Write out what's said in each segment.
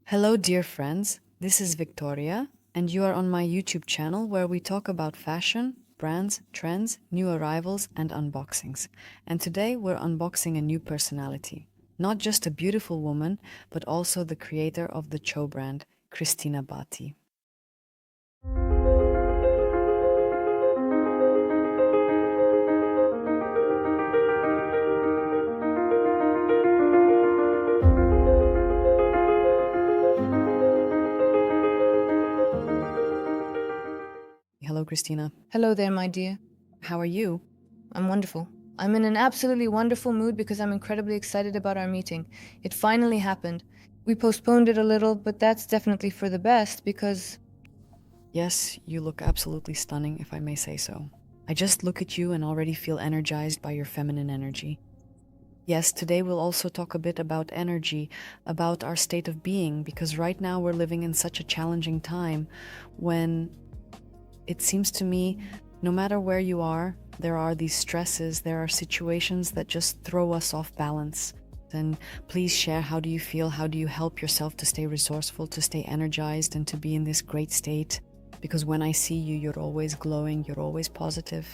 Hello, dear friends. This is Victoria, and you are on my YouTube channel where we talk about fashion, brands, trends, new arrivals, and unboxings. And today we're unboxing a new personality. Not just a beautiful woman, but also the creator of the Cho brand, Christina Bati. Hello, Christina. Hello there, my dear. How are you? I'm wonderful. I'm in an absolutely wonderful mood because I'm incredibly excited about our meeting. It finally happened. We postponed it a little, but that's definitely for the best because Yes, you look absolutely stunning, if I may say so. I just look at you and already feel energized by your feminine energy. Yes, today we'll also talk a bit about energy, about our state of being, because right now we're living in such a challenging time when it seems to me, no matter where you are, there are these stresses, there are situations that just throw us off balance. And please share, how do you feel? How do you help yourself to stay resourceful, to stay energized, and to be in this great state? Because when I see you, you're always glowing, you're always positive.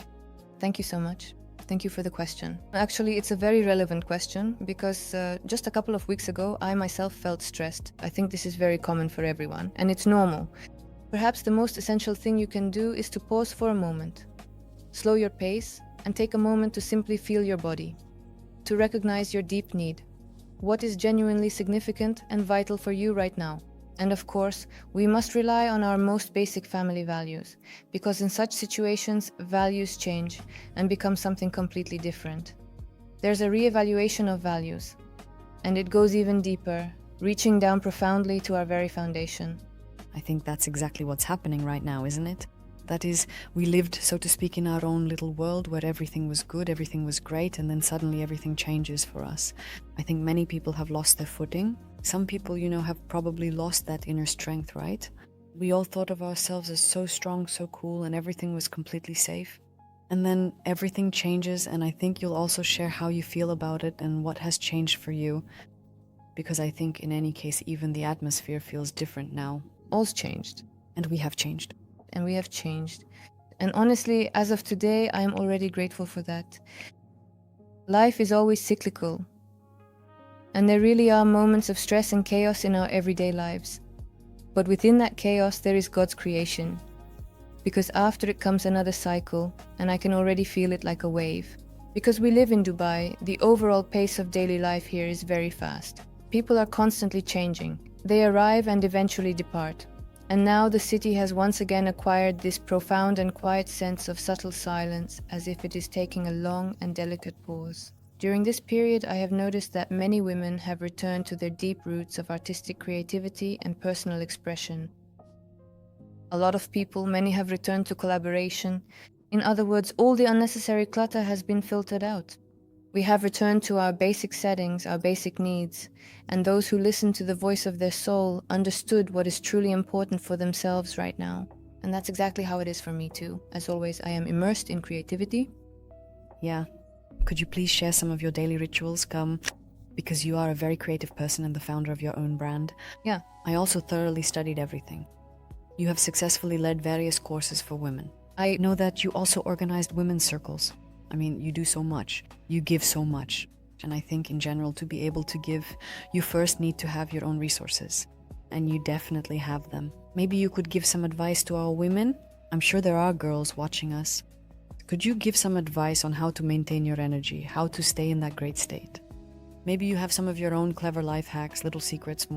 thank you so much. Thank you for the question. Actually, it's a very relevant question because just a couple of weeks ago, I myself felt stressed. I think this is very common for everyone, and it's normal. Perhaps the most essential thing you can do is to pause for a moment. Slow your pace and take a moment to simply feel your body, to recognize your deep need. What is genuinely significant and vital for you right now? And of course, we must rely on our most basic family values, because in such situations, values change and become something completely different. There's a re-evaluation of values, and it goes even deeper, reaching down profoundly to our very foundation. I think that's exactly what's happening right now, isn't it? That is, we lived, so to speak, in our own little world where everything was good, everything was great, and then suddenly everything changes for us. I think many people have lost their footing. Some people, have probably lost that inner strength, right? We all thought of ourselves as so strong, so cool, and everything was completely safe. And then everything changes, and I think you'll also share how you feel about it and what has changed for you. Because I think in any case, even the atmosphere feels different now. All's changed, And we have changed. and we have changed. And honestly, as of today, I am already grateful for that. Life is always cyclical, and there really are moments of stress and chaos in our everyday lives. But within that chaos, there is God's creation. Because after it comes another cycle, and I can already feel it like a wave. Because we live in Dubai, the overall pace of daily life here is very fast. People are constantly changing. They arrive and eventually depart. And now the city has once again acquired this profound and quiet sense of subtle silence, as if it is taking a long and delicate pause. During this period, I have noticed that many women have returned to their deep roots of artistic creativity and personal expression. A lot of people, many have returned to collaboration. In other words, all the unnecessary clutter has been filtered out. We have returned to our basic settings, our basic needs, and those who listened to the voice of their soul understood what is truly important for themselves right now. And that's exactly how it is for me too. As always, I am immersed in creativity. Yeah. Could you please share some of your daily rituals? Because you are a very creative person and the founder of your own brand. Yeah. I also thoroughly studied everything. You have successfully led various courses for women. I know that you also organized women's circles. I mean, you do so much. You give so much. And I think in general, to be able to give, you first need to have your own resources. And you definitely have them. Maybe you could give some advice to our women. I'm sure there are girls watching us. Could you give some advice on how to maintain your energy, how to stay in that great state? Maybe you have some of your own clever life hacks, little secrets,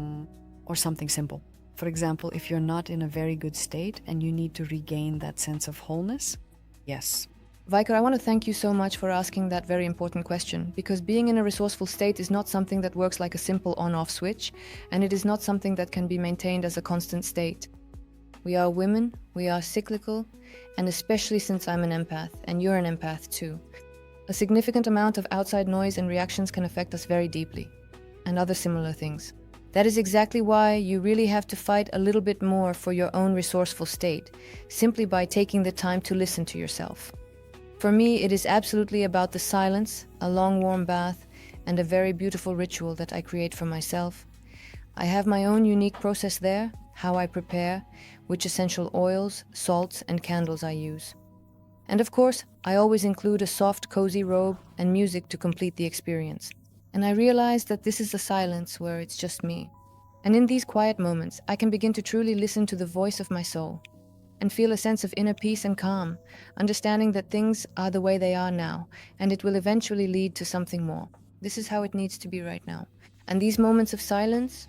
or something simple. For example, if you're not in a very good state and you need to regain that sense of wholeness, yes. Viker, I want to thank you so much for asking that very important question, because being in a resourceful state is not something that works like a simple on-off switch, and it is not something that can be maintained as a constant state. We are women, we are cyclical, and especially since I'm an empath, and you're an empath too, a significant amount of outside noise and reactions can affect us very deeply, and other similar things. That is exactly why you really have to fight a little bit more for your own resourceful state, simply by taking the time to listen to yourself. For me, it is absolutely about the silence, a long warm bath, and a very beautiful ritual that I create for myself. I have my own unique process there, how I prepare, which essential oils, salts, and candles I use. And of course, I always include a soft, cozy robe and music to complete the experience. And I realize that this is the silence where it's just me. And in these quiet moments, I can begin to truly listen to the voice of my soul and feel a sense of inner peace and calm, understanding that things are the way they are now, and it will eventually lead to something more. This is how it needs to be right now. And these moments of silence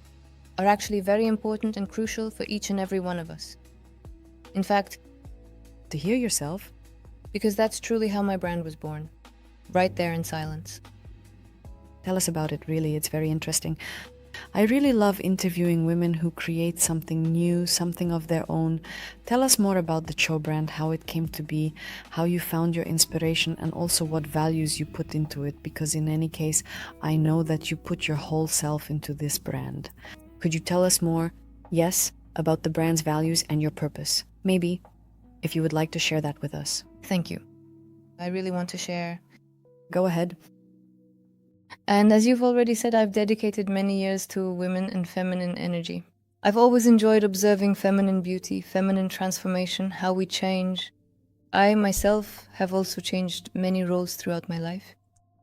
are actually very important and crucial for each and every one of us. In fact, To hear yourself, because that's truly how my brand was born, right there in silence. tell us about it, really. It's very interesting. I really love interviewing women who create something new, something of their own. Tell us more about the Cho brand, how it came to be, how you found your inspiration, and also what values you put into it, because in any case, I know that you put your whole self into this brand. Could you tell us more, yes, about the brand's values and your purpose? Maybe, if you would like to share that with us. Thank you. I really want to share. Go ahead. And as you've already said, I've dedicated many years to women and feminine energy. I've always enjoyed observing feminine beauty, feminine transformation, how we change. I myself have also changed many roles throughout my life.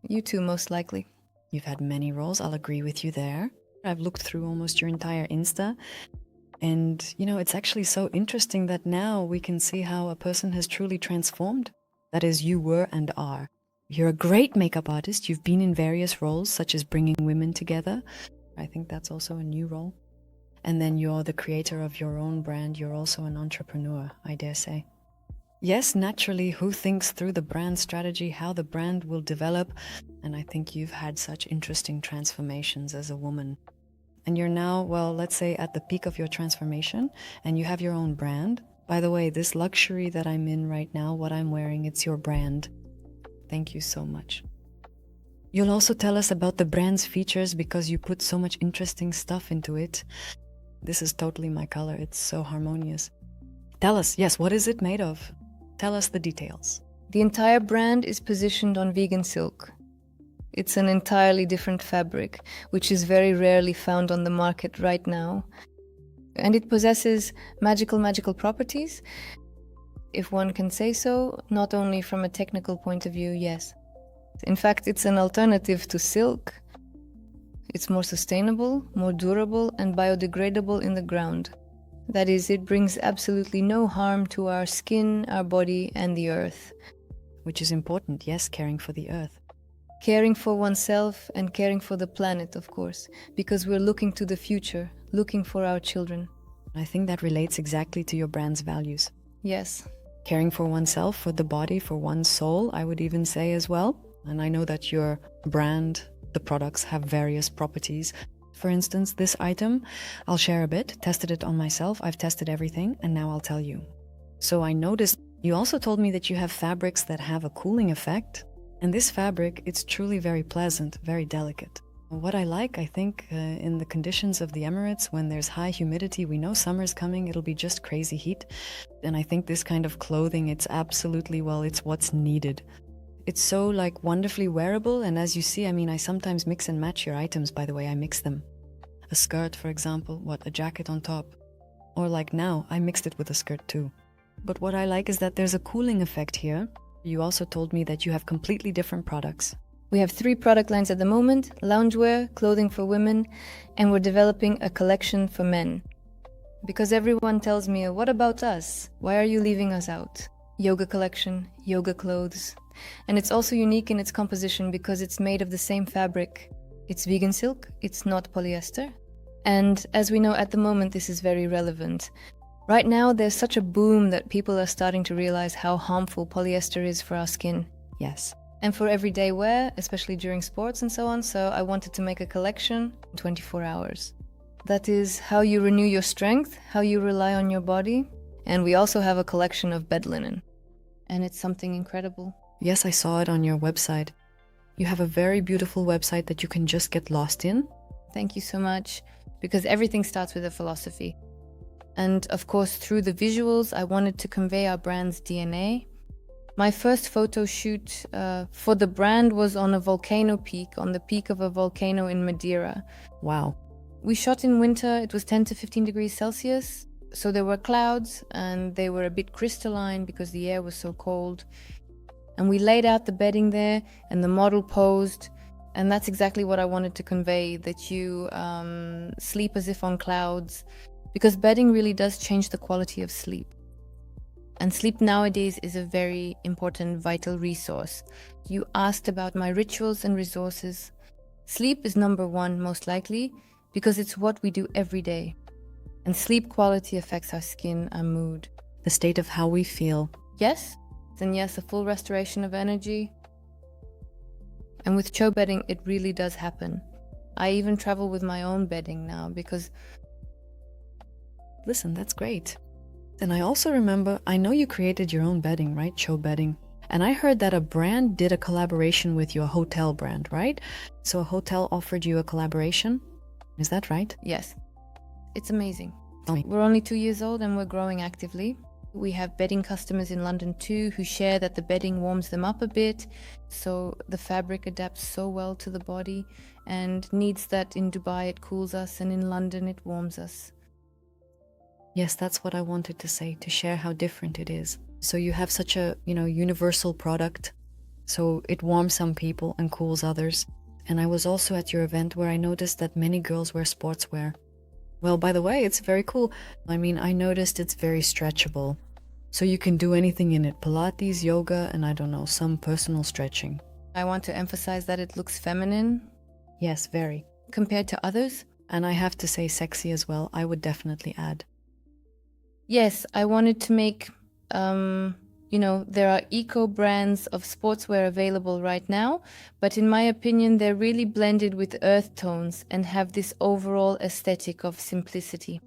You too, most likely. You've had many roles, I'll agree with you there. I've looked through almost your entire Insta. And, it's actually so interesting that now we can see how a person has truly transformed. That is, you were and are. You're a great makeup artist. You've been in various roles, such as bringing women together. I think that's also a new role. And then you're the creator of your own brand. You're also an entrepreneur, I dare say. Yes, naturally, who thinks through the brand strategy, how the brand will develop? And I think you've had such interesting transformations as a woman. And you're now, well, let's say at the peak of your transformation, and you have your own brand. By the way, this luxury that I'm in right now, what I'm wearing, it's your brand. Thank you so much. You'll also tell us about the brand's features because you put so much interesting stuff into it. This is totally my color. It's so harmonious. Tell us, yes, what is it made of? Tell us the details. The entire brand is positioned on vegan silk. It's an entirely different fabric, which is very rarely found on the market right now. And it possesses magical properties, if one can say so, not only from a technical point of view, yes. In fact, it's an alternative to silk. It's more sustainable, more durable, and biodegradable in the ground. That is, it brings absolutely no harm to our skin, our body, and the earth. Which is important, yes, caring for the earth. Caring for oneself and caring for the planet, of course, because we're looking to the future, looking for our children. I think that relates exactly to your brand's values. Yes. Caring for oneself, for the body, for one's soul, I would even say as well. And I know that your brand, the products, have various properties. For instance, this item, I'll share a bit, tested it on myself, I've tested everything, and now I'll tell you. So I noticed you also told me that you have fabrics that have a cooling effect. And this fabric, it's truly very pleasant, very delicate. What I like, I think, in the conditions of the Emirates, when there's high humidity, we know summer's coming, it'll be just crazy heat. And I think this kind of clothing, it's absolutely, well, it's what's needed. It's so, wonderfully wearable, and as you see, I sometimes mix and match your items, by the way, I mix them. A skirt, for example, a jacket on top. Or now, I mixed it with a skirt too. But what I like is that there's a cooling effect here. You also told me that you have completely different products. We have 3 product lines at the moment: loungewear, clothing for women, and we're developing a collection for men. Because everyone tells me, what about us? Why are you leaving us out? Yoga collection, yoga clothes. And it's also unique in its composition because it's made of the same fabric. It's vegan silk, it's not polyester. And as we know at the moment, this is very relevant. Right now, there's such a boom that people are starting to realize how harmful polyester is for our skin. Yes. And for everyday wear, especially during sports and so on, so I wanted to make a collection in 24 hours. That is how you renew your strength, how you rely on your body. And we also have a collection of bed linen. And it's something incredible. Yes, I saw it on your website. You have a very beautiful website that you can just get lost in. Thank you so much, because everything starts with a philosophy. And of course, through the visuals, I wanted to convey our brand's DNA. My first photo shoot for the brand was on a volcano peak, on the peak of a volcano in Madeira. Wow. We shot in winter. It was 10 to 15 degrees Celsius. So there were clouds and they were a bit crystalline because the air was so cold. And we laid out the bedding there and the model posed. And that's exactly what I wanted to convey, that you sleep as if on clouds, because bedding really does change the quality of sleep. And sleep nowadays is a very important, vital resource. You asked about my rituals and resources. Sleep is number one, most likely, because it's what we do every day. And sleep quality affects our skin, our mood. The state of how we feel. Yes, then yes, a full restoration of energy. And with Cho bedding, it really does happen. I even travel with my own bedding now because... Listen, that's great. And I also remember, I know you created your own bedding, right? Cho bedding. And I heard that a brand did a collaboration with you, a hotel brand, right? So a hotel offered you a collaboration? Is that right? Yes. It's amazing. Tell me. We're only 2 years old and we're growing actively. We have bedding customers in London too who share that the bedding warms them up a bit, so the fabric adapts so well to the body, and needs that in Dubai it cools us and in London it warms us. Yes, that's what I wanted to say, to share how different it is. So you have such a, universal product, so it warms some people and cools others. And I was also at your event where I noticed that many girls wear sportswear. Well, by the way, it's very cool. I noticed it's very stretchable. So you can do anything in it. Pilates, yoga, and I don't know, some personal stretching. I want to emphasize that it looks feminine. Yes, very. Compared to others. And I have to say sexy as well, I would definitely add. Yes, I wanted to make, there are eco brands of sportswear available right now, but in my opinion, they're really blended with earth tones and have this overall aesthetic of simplicity.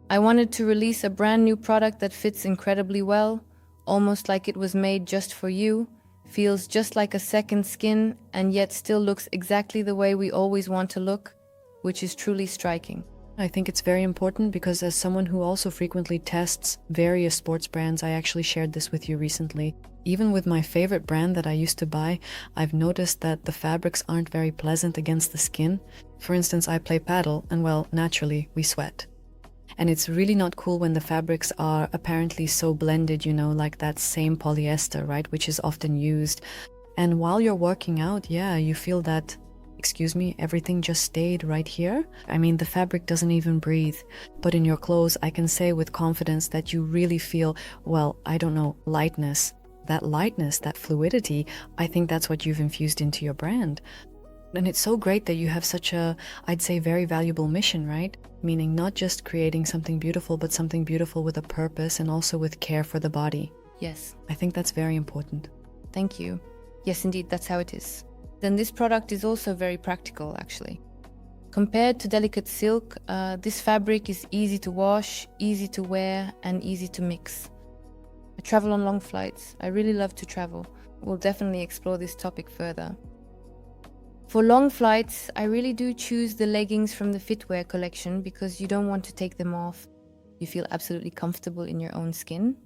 I wanted to release a brand new product that fits incredibly well, almost like it was made just for you, feels just like a second skin, and yet still looks exactly the way we always want to look, which is truly striking. I think it's very important because as someone who also frequently tests various sports brands, I actually shared this with you recently. Even with my favorite brand that I used to buy, I've noticed that the fabrics aren't very pleasant against the skin. For instance, I play paddle and well, naturally, we sweat. And it's really not cool when the fabrics are apparently so blended, like that same polyester, right, which is often used. And while you're working out, you feel that, everything just stayed right here. The fabric doesn't even breathe. But in your clothes, I can say with confidence that you really feel, lightness. That lightness, that fluidity, I think that's what you've infused into your brand. And it's so great that you have such a, I'd say, very valuable mission, right? Meaning not just creating something beautiful, but something beautiful with a purpose and also with care for the body. Yes. I think that's very important. Thank you. Yes, indeed, that's how it is. Then this product is also very practical, actually. Compared to delicate silk, this fabric is easy to wash, easy to wear, and easy to mix. I travel on long flights. I really love to travel. We'll definitely explore this topic further. For long flights, I really do choose the leggings from the Fitwear collection because you don't want to take them off. You feel absolutely comfortable in your own skin.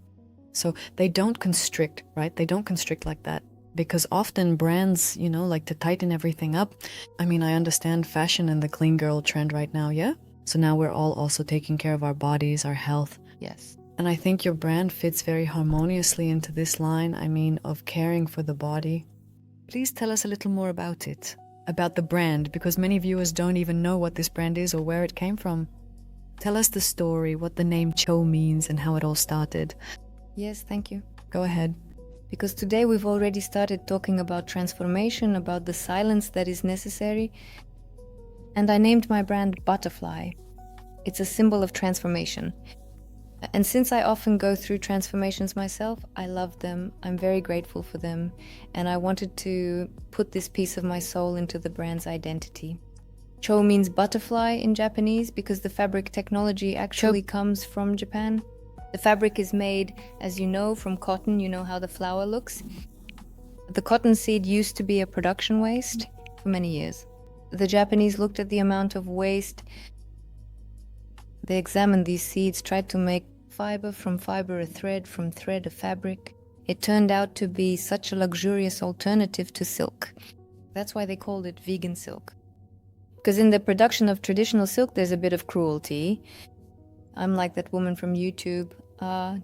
So they don't constrict, right? They don't constrict like that. Because often brands, like to tighten everything up. I understand fashion and the clean girl trend right now, yeah? So now we're all also taking care of our bodies, our health. Yes. And I think your brand fits very harmoniously into this line, of caring for the body. Please tell us a little more about it, about the brand, because many viewers don't even know what this brand is or where it came from. Tell us the story, what the name Cho means and how it all started. Yes, thank you. Go ahead. Because today we've already started talking about transformation, about the silence that is necessary. And I named my brand Butterfly. It's a symbol of transformation. And since I often go through transformations myself, I love them, I'm very grateful for them, and I wanted to put this piece of my soul into the brand's identity. Cho means butterfly in Japanese because the fabric technology actually comes from Japan. The fabric is made, as you know, from cotton. You know how the flower looks. The cotton seed used to be a production waste for many years. The Japanese looked at the amount of waste. They examined these seeds, tried to make fiber from fiber a thread, from thread a fabric. It turned out to be such a luxurious alternative to silk. That's why they called it vegan silk. Because in the production of traditional silk, there's a bit of cruelty. I'm like that woman from YouTube.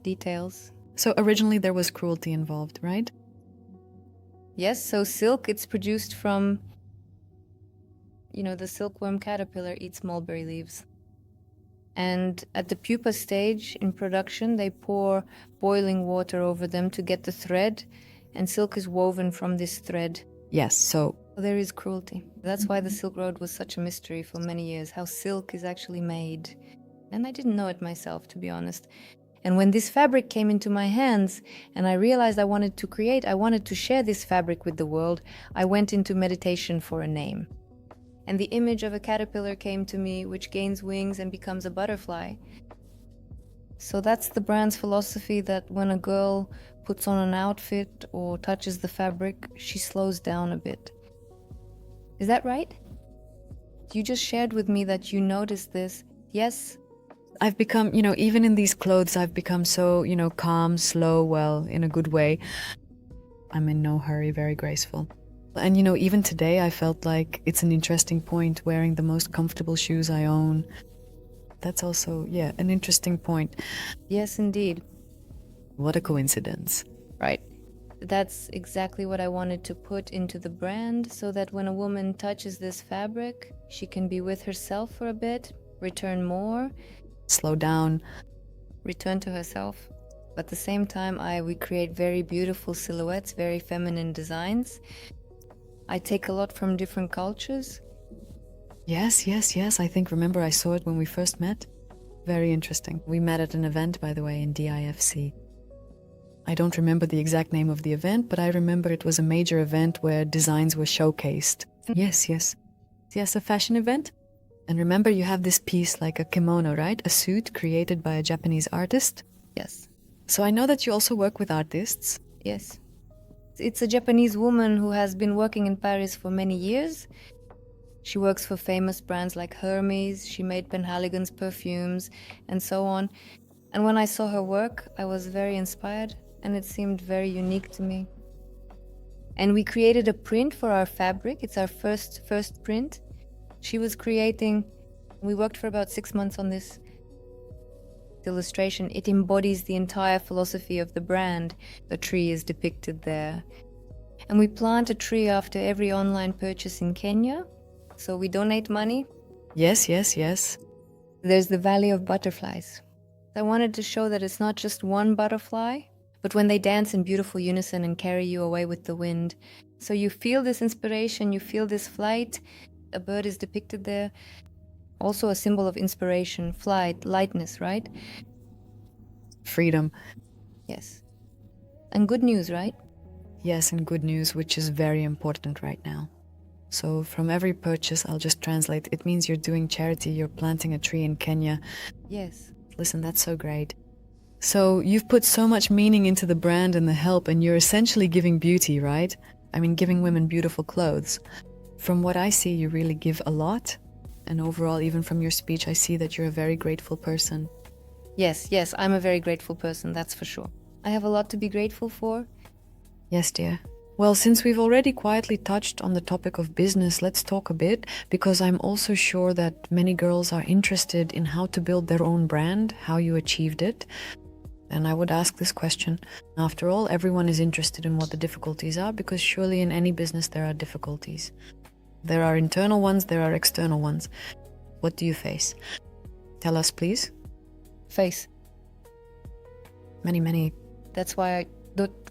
Details. So originally there was cruelty involved, right? Yes, so silk, it's produced from, the silkworm caterpillar eats mulberry leaves. And at the pupa stage in production, they pour boiling water over them to get the thread, and silk is woven from this thread. Yes, so there is cruelty. That's why the Silk Road was such a mystery for many years, how silk is actually made. And I didn't know it myself, to be honest. And when this fabric came into my hands and I realized I wanted to share this fabric with the world, I went into meditation for a name. And the image of a caterpillar came to me, which gains wings and becomes a butterfly. So that's the brand's philosophy, that when a girl puts on an outfit or touches the fabric, she slows down a bit. Is that right? You just shared with me that you noticed this. Yes? I've become, even in these clothes, I've become so, calm, slow, well, in a good way. I'm in no hurry, very graceful. And, even today, I felt like it's an interesting point wearing the most comfortable shoes I own. That's also, an interesting point. Yes, indeed. What a coincidence. Right. That's exactly what I wanted to put into the brand, so that when a woman touches this fabric, she can be with herself for a bit, return more, slow down, return to herself. But at the same time, we create very beautiful silhouettes, very feminine designs. I take a lot from different cultures. Yes. I think, remember, I saw it when we first met. Very interesting. We met at an event, by the way, in DIFC. I don't remember the exact name of the event, but I remember it was a major event where designs were showcased. Yes, a fashion event. And remember, you have this piece like a kimono, right? A suit created by a Japanese artist. Yes. So I know that you also work with artists. Yes. It's a Japanese woman who has been working in Paris for many years. She works for famous brands like Hermes. She made Penhaligon's perfumes and so on. And when I saw her work, I was very inspired, and it seemed very unique to me. And we created a print for our fabric. It's our first print. She was creating, we worked for about 6 months on this illustration. It embodies the entire philosophy of the brand. The tree is depicted there. And we plant a tree after every online purchase in Kenya. So we donate money. Yes. There's the Valley of Butterflies. I wanted to show that it's not just one butterfly, but when they dance in beautiful unison and carry you away with the wind. So you feel this inspiration, you feel this flight. A bird is depicted there. Also a symbol of inspiration, flight, lightness, right? Freedom. Yes. And good news, right? Yes, and good news, which is very important right now. So from every purchase, I'll just translate. It means you're doing charity, you're planting a tree in Kenya. Yes. Listen, that's so great. So you've put so much meaning into the brand and the help, and you're essentially giving beauty, right? I mean, giving women beautiful clothes. From what I see, you really give a lot. And overall, even from your speech, I see that you're a very grateful person. Yes, I'm a very grateful person, that's for sure. I have a lot to be grateful for. Yes, dear. Well, since we've already quietly touched on the topic of business, let's talk a bit, because I'm also sure that many girls are interested in how to build their own brand, how you achieved it. And I would ask this question. After all, everyone is interested in what the difficulties are, because surely in any business there are difficulties. There are internal ones, there are external ones. What do you face? Tell us, please. Face. Many. That's why I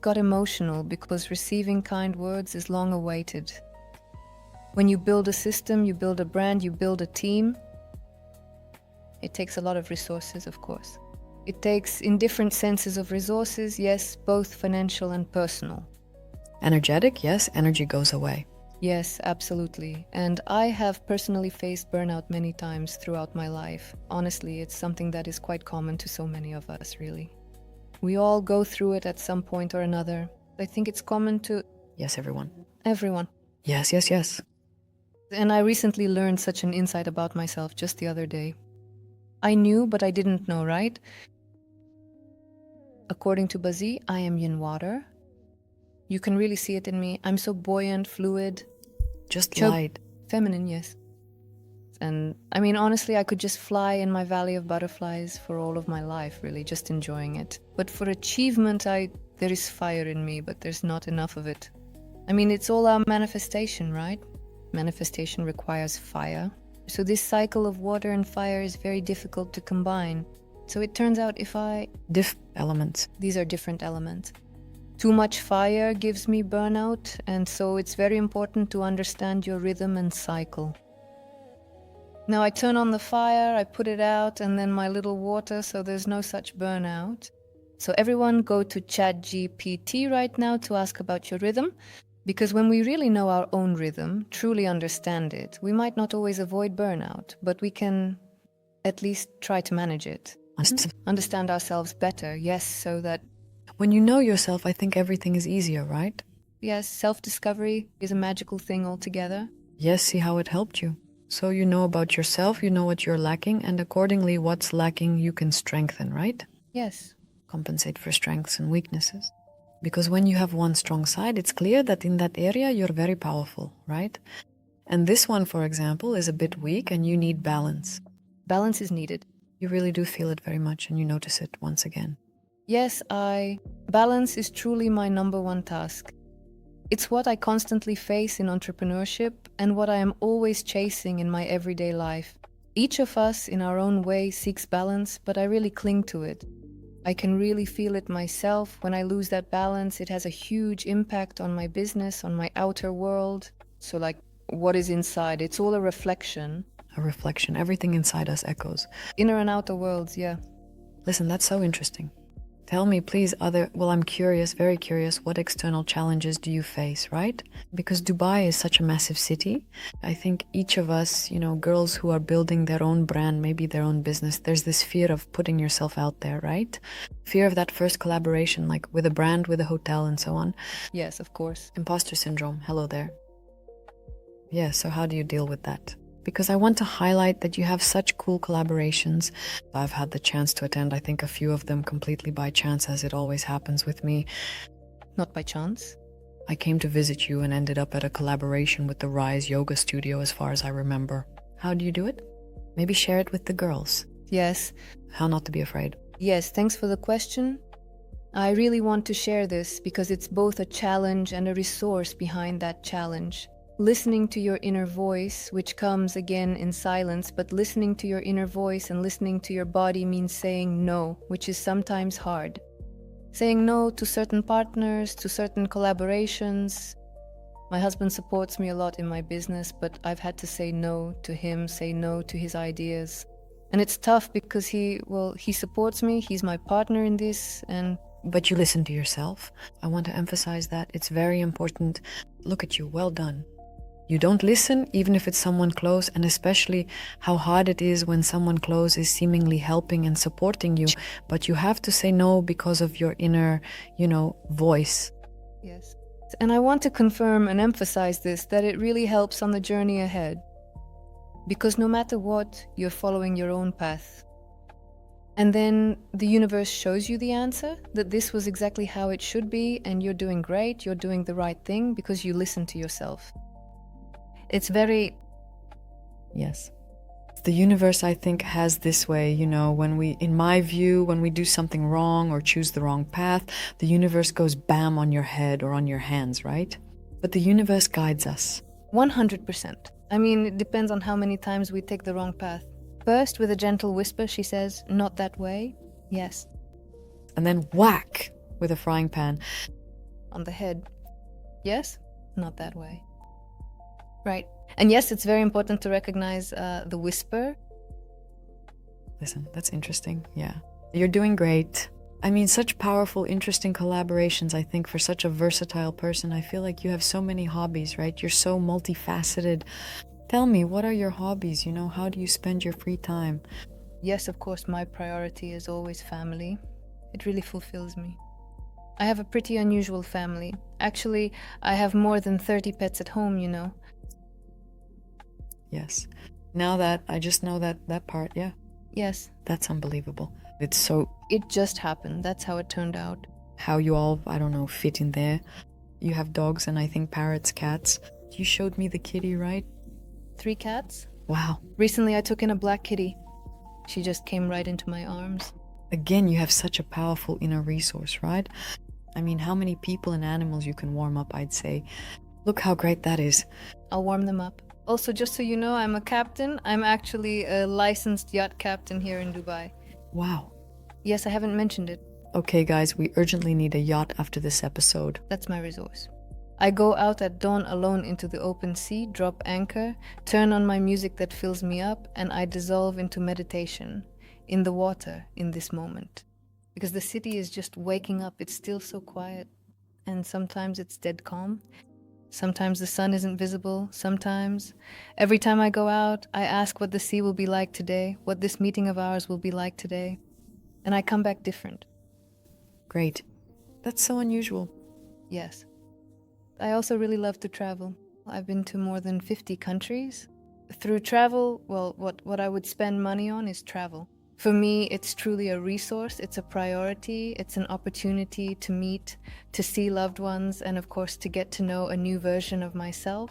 got emotional, because receiving kind words is long awaited. When you build a system, you build a brand, you build a team, it takes a lot of resources, of course. It takes, in different senses of resources, yes, both financial and personal. Energetic, yes, energy goes away. Yes, absolutely. And I have personally faced burnout many times throughout my life. Honestly, it's something that is quite common to so many of us, really. We all go through it at some point or another. I think it's common to... Yes, everyone. Everyone. Yes. And I recently learned such an insight about myself just the other day. I knew, but I didn't know, right? According to Bazi, I am yin water. You can really see it in me. I'm so buoyant, fluid. Just light. Feminine, yes. And I mean, honestly, I could just fly in my valley of butterflies for all of my life, really, just enjoying it. But for achievement, there is fire in me, but there's not enough of it. I mean, it's all our manifestation, right? Manifestation requires fire. So this cycle of water and fire is very difficult to combine. So it turns out elements. These are different elements. Too much fire gives me burnout, and so it's very important to understand your rhythm and cycle. Now I turn on the fire, I put it out, and then my little water, so there's no such burnout. So everyone go to ChatGPT right now to ask about your rhythm, because when we really know our own rhythm, truly understand it, we might not always avoid burnout, but we can at least try to manage it. Understand ourselves better, yes, so that when you know yourself, I think everything is easier, right? yes, self-discovery is a magical thing altogether. Yes, see how it helped you. So you know about yourself, you know what you're lacking, and accordingly what's lacking you can strengthen, right? Yes. Compensate for strengths and weaknesses. Because when you have one strong side, it's clear that in that area you're very powerful, right? And this one, for example, is a bit weak and you need balance. Balance is needed. You really do feel it very much and you notice it once again. Yes, balance is truly my number one task. It's what I constantly face in entrepreneurship and what I am always chasing in my everyday life. Each of us in our own way seeks balance, but I really cling to it. I can really feel it myself. When I lose that balance, it has a huge impact on my business, on my outer world. So like what is inside, it's all a reflection. A reflection, everything inside us echoes. Inner and outer worlds, yeah. Listen, that's so interesting. Tell me, please, I'm curious, very curious, what external challenges do you face, right? Because Dubai is such a massive city. I think each of us, girls who are building their own brand, maybe their own business, there's this fear of putting yourself out there, right? Fear of that first collaboration, like with a brand, with a hotel and so on. Yes, of course. Imposter syndrome, hello there. Yeah, so how do you deal with that? Because I want to highlight that you have such cool collaborations. I've had the chance to attend, I think, a few of them completely by chance, as it always happens with me. Not by chance. I came to visit you and ended up at a collaboration with the Rise Yoga Studio, as far as I remember. How do you do it? Maybe share it with the girls. Yes. How not to be afraid. Yes, thanks for the question. I really want to share this because it's both a challenge and a resource behind that challenge. Listening to your inner voice, which comes again in silence, but listening to your inner voice and listening to your body means saying no, which is sometimes hard. Saying no to certain partners, to certain collaborations. My husband supports me a lot in my business, but I've had to say no to him, say no to his ideas. And it's tough because he supports me, he's my partner in this, But you listen to yourself. I want to emphasize that. It's very important. Look at you, well done. You don't listen, even if it's someone close, and especially how hard it is when someone close is seemingly helping and supporting you, but you have to say no because of your inner, voice. Yes. And I want to confirm and emphasize this, that it really helps on the journey ahead. Because no matter what, you're following your own path. And then the universe shows you the answer, that this was exactly how it should be, and you're doing great, you're doing the right thing, because you listen to yourself. It's very... Yes. The universe, I think, has this way, in my view, when we do something wrong or choose the wrong path, the universe goes bam on your head or on your hands, right? But the universe guides us. 100%. I mean, it depends on how many times we take the wrong path. First, with a gentle whisper, she says, "Not that way." Yes. And then whack with a frying pan. On the head. Yes, not that way. Right. And yes, it's very important to recognize the whisper. Listen, that's interesting. Yeah. You're doing great. I mean, such powerful, interesting collaborations, I think, for such a versatile person. I feel like you have so many hobbies, right? You're so multifaceted. Tell me, what are your hobbies? How do you spend your free time? Yes, of course, my priority is always family. It really fulfills me. I have a pretty unusual family. Actually, I have more than 30 pets at home, Yes. Now that I just know that part, yeah. Yes. That's unbelievable. It just happened. That's how it turned out. How you all, I don't know, fit in there. You have dogs and I think parrots, cats. You showed me the kitty, right? 3 cats, Wow. Recently, I took in a black kitty. She just came right into my arms. Again, you have such a powerful inner resource, right? I mean, how many people and animals you can warm up, I'd say. Look how great that is. I'll warm them up. Also, just so you know, I'm a captain. I'm actually a licensed yacht captain here in Dubai. Wow. Yes, I haven't mentioned it. Okay, guys, we urgently need a yacht after this episode. That's my resource. I go out at dawn alone into the open sea, drop anchor, turn on my music that fills me up, and I dissolve into meditation in the water in this moment. Because the city is just waking up. It's still so quiet. And sometimes it's dead calm. Sometimes the sun isn't visible. Sometimes. Every time I go out, I ask what the sea will be like today, what this meeting of ours will be like today. And I come back different. Great. That's so unusual. Yes. I also really love to travel. I've been to more than 50 countries. Through travel, well, what I would spend money on is travel. For me, it's truly a resource, it's a priority, it's an opportunity to meet, to see loved ones, and of course to get to know a new version of myself.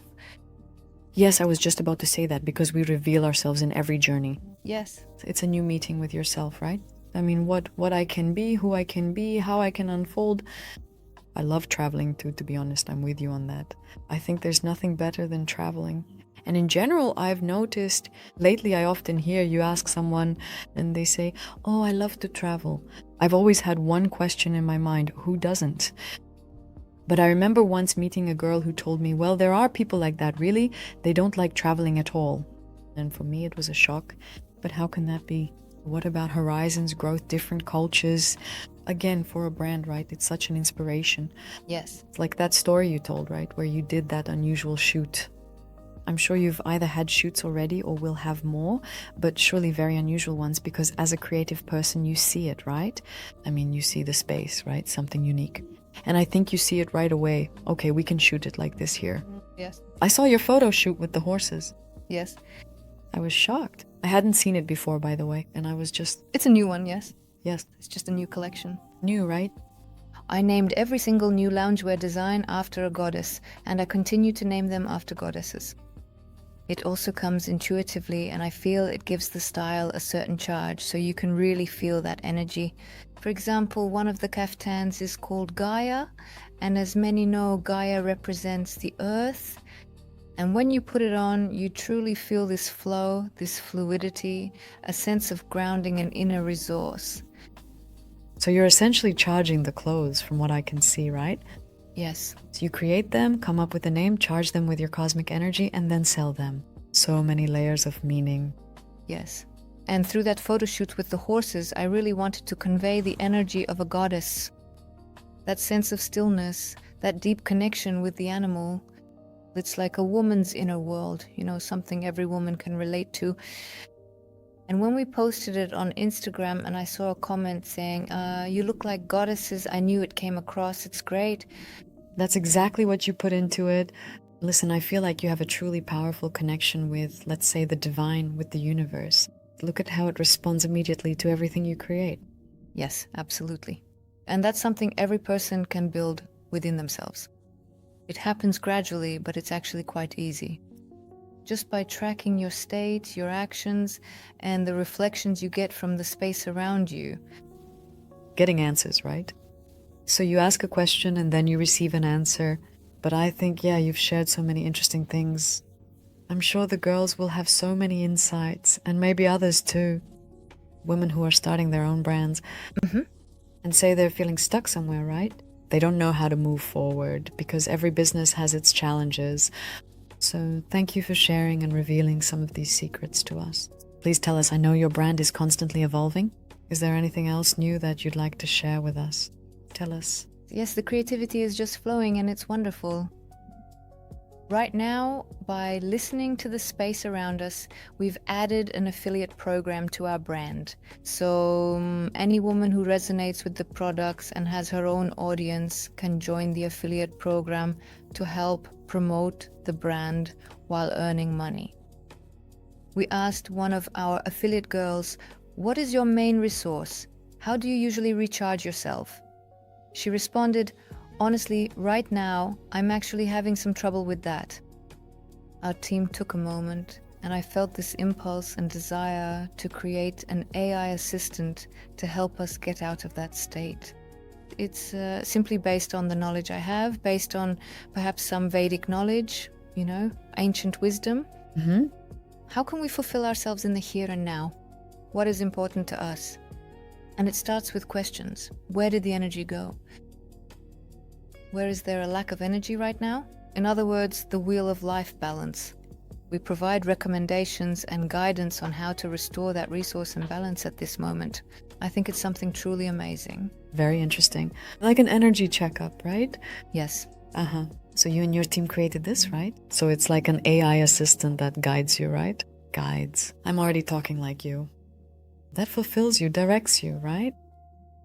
Yes, I was just about to say that because we reveal ourselves in every journey. Yes. It's a new meeting with yourself, right? I mean, what I can be, who I can be, how I can unfold. I love traveling too, to be honest. I'm with you on that. I think there's nothing better than traveling. And in general, I've noticed, lately I often hear you ask someone and they say, oh, I love to travel. I've always had one question in my mind, who doesn't? But I remember once meeting a girl who told me, well, there are people like that, really. They don't like traveling at all. And for me, it was a shock. But how can that be? What about horizons, growth, different cultures? Again, for a brand, right? It's such an inspiration. Yes. It's like that story you told, right? Where you did that unusual shoot. I'm sure you've either had shoots already or will have more, but surely very unusual ones because as a creative person, you see it, right? I mean, you see the space, right? Something unique. And I think you see it right away. Okay, we can shoot it like this here. Yes. I saw your photo shoot with the horses. Yes. I was shocked. I hadn't seen it before, by the way, and I was just... It's a new one, yes. Yes. It's just a new collection. New, right? I named every single new loungewear design after a goddess, and I continue to name them after goddesses. It also comes intuitively, and I feel it gives the style a certain charge, so you can really feel that energy. For example, one of the kaftans is called Gaia, and as many know, Gaia represents the earth. And when you put it on, you truly feel this flow, this fluidity, a sense of grounding and inner resource. So you're essentially charging the clothes from what I can see, right? Yes. So you create them, come up with a name, charge them with your cosmic energy, and then sell them. So many layers of meaning. Yes. And through that photo shoot with the horses, I really wanted to convey the energy of a goddess. That sense of stillness, that deep connection with the animal. It's like a woman's inner world, something every woman can relate to. And when we posted it on Instagram and I saw a comment saying, you look like goddesses, I knew it came across, it's great. That's exactly what you put into it. Listen, I feel like you have a truly powerful connection with, let's say, the divine, with the universe. Look at how it responds immediately to everything you create. Yes, absolutely. And that's something every person can build within themselves. It happens gradually, but it's actually quite easy. Just by tracking your state, your actions, and the reflections you get from the space around you. Getting answers, right? So you ask a question and then you receive an answer. But I think, you've shared so many interesting things. I'm sure the girls will have so many insights, and maybe others too. Women who are starting their own brands. And say they're feeling stuck somewhere, right? They don't know how to move forward because every business has its challenges. So thank you for sharing and revealing some of these secrets to us. Please tell us, I know your brand is constantly evolving. Is there anything else new that you'd like to share with us? Tell us. Yes, the creativity is just flowing and it's wonderful. Right now, by listening to the space around us, we've added an affiliate program to our brand. So any woman who resonates with the products and has her own audience can join the affiliate program to help promote the brand while earning money. We asked one of our affiliate girls, what is your main resource? How do you usually recharge yourself? She responded, honestly, right now, I'm actually having some trouble with that. Our team took a moment, And I felt this impulse and desire to create an AI assistant to help us get out of that state. It's simply based on the knowledge I have, based on perhaps some Vedic knowledge, ancient wisdom. Mm-hmm. How can we fulfill ourselves in the here and now? What is important to us? And it starts with questions. Where did the energy go? Where is there a lack of energy right now? In other words, the wheel of life balance. We provide recommendations and guidance on how to restore that resource and balance at this moment. I think it's something truly amazing. Very interesting. Like an energy checkup, right? Yes. Uh-huh. So you and your team created this, right? So it's like an AI assistant that guides you, right? Guides. I'm already talking like you. That fulfills you, directs you, right?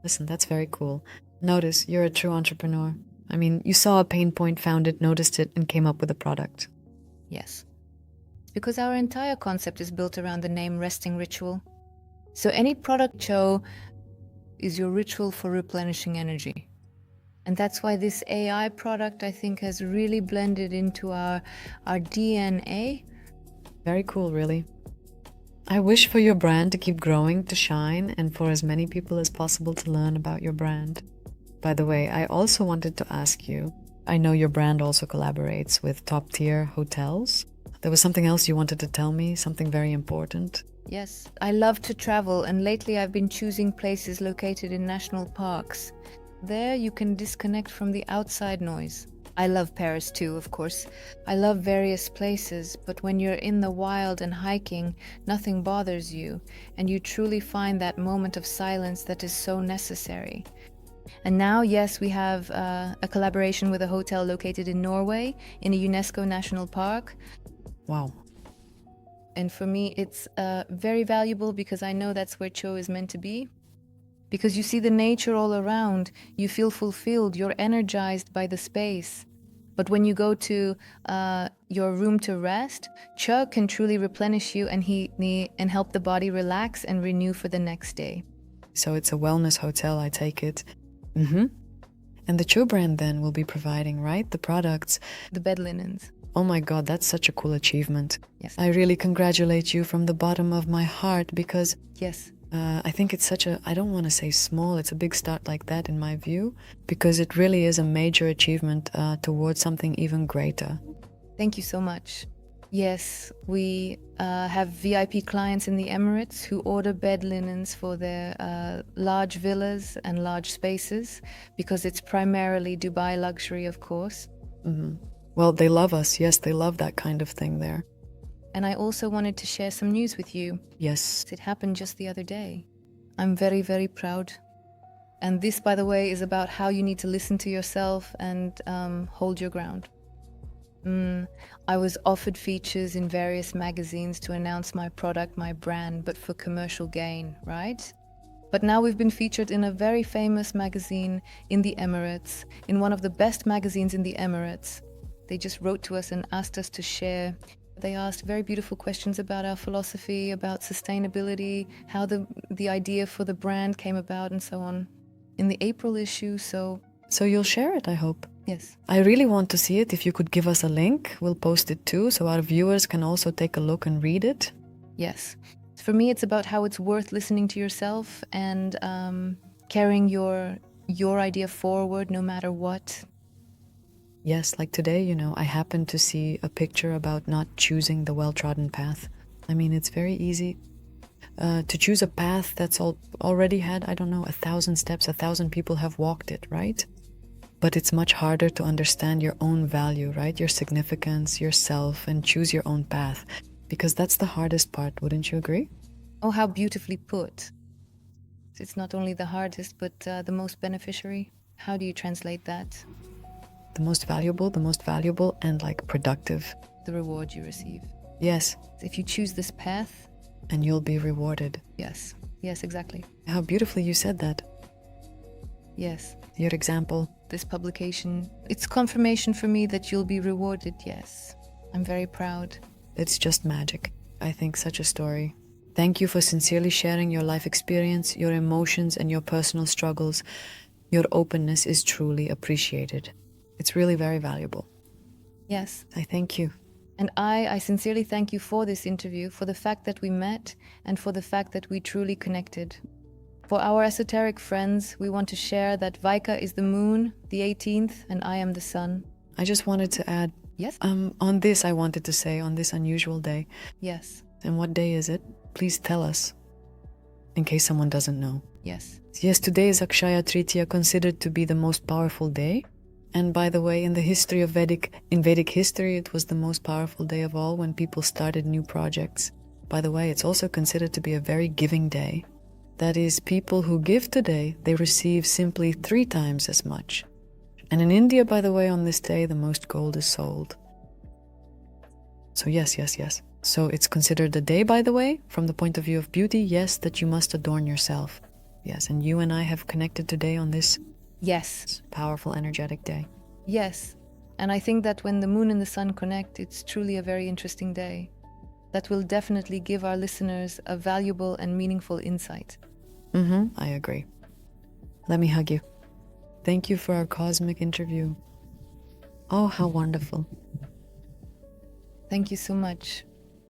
Listen, that's very cool. Notice, you're a true entrepreneur. I mean, you saw a pain point, found it, noticed it, and came up with a product. Yes. Because our entire concept is built around the name resting ritual. So any product show is your ritual for replenishing energy. And that's why this AI product, I think, has really blended into our DNA. Very cool, really. I wish for your brand to keep growing, to shine, and for as many people as possible to learn about your brand. By the way, I also wanted to ask you, I know your brand also collaborates with top-tier hotels. There was something else you wanted to tell me, something very important. Yes, I love to travel, and lately I've been choosing places located in national parks. There you can disconnect from the outside noise. I love Paris too, of course. I love various places, but when you're in the wild and hiking, nothing bothers you, and you truly find that moment of silence that is so necessary. And now, yes, we have a collaboration with a hotel located in Norway, in a UNESCO national park. Wow. And for me, it's very valuable because I know that's where Cho is meant to be. Because you see the nature all around, you feel fulfilled, you're energized by the space. But when you go to your room to rest, Cho can truly replenish you and and help the body relax and renew for the next day. So it's a wellness hotel, I take it. Mm-hmm. And the Cho brand then will be providing, right? The products. The bed linens. Oh my God, that's such a cool achievement. Yes. I really congratulate you from the bottom of my heart because Yes. I think it's such a, I don't want to say small, it's a big start like that in my view, because it really is a major achievement towards something even greater. Thank you so much. Yes, we have VIP clients in the Emirates who order bed linens for their large villas and large spaces because it's primarily Dubai luxury, of course. Mm-hmm. Well, they love us. Yes, they love that kind of thing there. And I also wanted to share some news with you. Yes. It happened just the other day. I'm very, very proud. And this, by the way, is about how you need to listen to yourself and hold your ground. I was offered features in various magazines to announce my product, my brand, but for commercial gain, right? But now we've been featured in a very famous magazine in the Emirates, in one of the best magazines in the Emirates. They just wrote to us and asked us to share. They asked very beautiful questions about our philosophy, about sustainability, how the idea for the brand came about, and so on. In the April issue, So you'll share it, I hope. Yes. I really want to see it. If you could give us a link, we'll post it too, so our viewers can also take a look and read it. Yes. For me, it's about how it's worth listening to yourself and carrying your idea forward no matter what. Yes, like today, I happened to see a picture about not choosing the well-trodden path. I mean, it's very easy to choose a path that's already had, 1,000 steps, 1,000 people have walked it, right? But it's much harder to understand your own value, right? Your significance, yourself, and choose your own path. Because that's the hardest part, wouldn't you agree? Oh, how beautifully put. It's not only the hardest, but the most beneficiary. How do you translate that? The most valuable and productive. The reward you receive. Yes. If you choose this path. And you'll be rewarded. Yes, exactly. How beautifully you said that. Yes. Your example. This publication, it's confirmation for me that you'll be rewarded, yes. I'm very proud. It's just magic. I think such a story. Thank you for sincerely sharing your life experience, your emotions, and your personal struggles. Your openness is truly appreciated. It's really very valuable. Yes. I thank you. And I sincerely thank you for this interview, for the fact that we met, and for the fact that we truly connected. For our esoteric friends, we want to share that Vaika is the moon, the 18th, and I am the sun. I just wanted to add, Yes? on this I wanted to say, on this unusual day. Yes. And what day is it? Please tell us, in case someone doesn't know. Yes. Yes, today is Akshaya Tritiya, considered to be the most powerful day. And by the way, in Vedic history, it was the most powerful day of all when people started new projects. By the way, it's also considered to be a very giving day. That is, people who give today, they receive simply 3 times as much. And in India, by the way, on this day, the most gold is sold. So yes. So it's considered a day, by the way, from the point of view of beauty, yes, that you must adorn yourself. Yes, and you and I have connected today on this Yes. powerful, energetic day. Yes. And I think that when the moon and the sun connect, it's truly a very interesting day. That will definitely give our listeners a valuable and meaningful insight. I agree. Let me hug you. Thank you for our cosmic interview. Oh, how wonderful. Thank you so much.